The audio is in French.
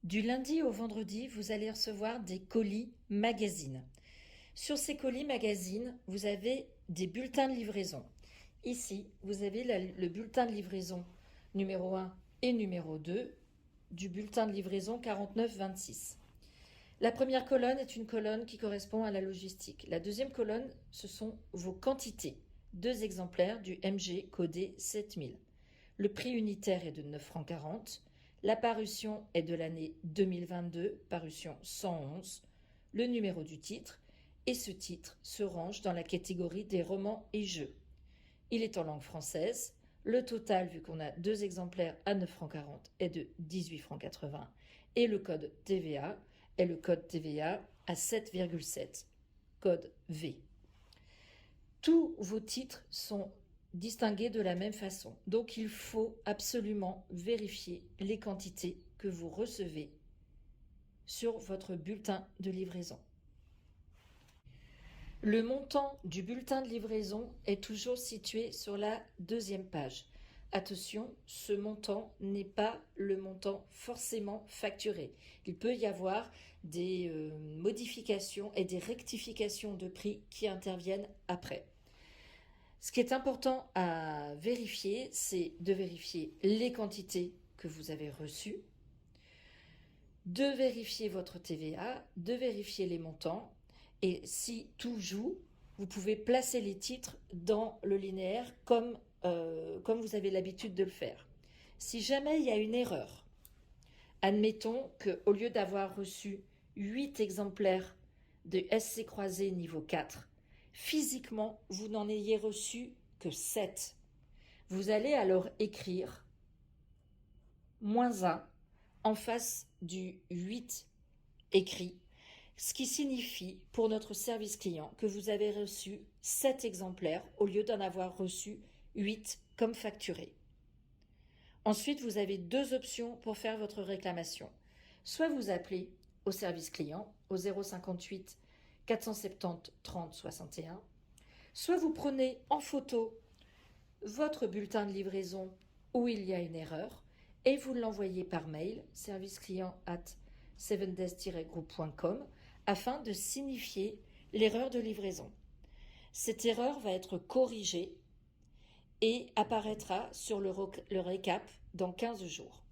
Du lundi au vendredi, vous allez recevoir des colis magazines. Sur ces colis magazines, vous avez des bulletins de livraison. Ici, vous avez le bulletin de livraison numéro 1 et numéro 2 du bulletin de livraison 4926. La première colonne est une colonne qui correspond à la logistique. La deuxième colonne, ce sont vos quantités. 2 exemplaires du MG codé 7000. Le prix unitaire est de 9,40 francs. La parution est de l'année 2022, parution 111, le numéro du titre, et ce titre se range dans la catégorie des romans et jeux. Il est en langue française. Le total, vu qu'on a 2 exemplaires à 9,40 francs, est de 18,80 francs. Et le code TVA est le code TVA à 7,7, code V. Tous vos titres sont distingués de la même façon. Donc il faut absolument vérifier les quantités que vous recevez sur votre bulletin de livraison. Le montant du bulletin de livraison est toujours situé sur la 2e page. Attention, ce montant n'est pas le montant forcément facturé. Il peut y avoir des modifications et des rectifications de prix qui interviennent après. Ce qui est important à vérifier, c'est de vérifier les quantités que vous avez reçues, de vérifier votre TVA, de vérifier les montants. Et si tout joue, vous pouvez placer les titres dans le linéaire comme vous avez l'habitude de le faire. Si jamais il y a une erreur, admettons qu'au lieu d'avoir reçu 8 exemplaires de SC croisé niveau 4, physiquement, vous n'en ayez reçu que 7. Vous allez alors écrire -1 en face du 8 écrit, ce qui signifie pour notre service client que vous avez reçu 7 exemplaires au lieu d'en avoir reçu 8 comme facturé. Ensuite, vous avez 2 options pour faire votre réclamation. Soit vous appelez au service client au 058 470 30 61, soit vous prenez en photo votre bulletin de livraison où il y a une erreur et vous l'envoyez par mail serviceclient@7des-group.com afin de signifier l'erreur de livraison. Cette erreur va être corrigée et apparaîtra sur le récap dans 15 jours.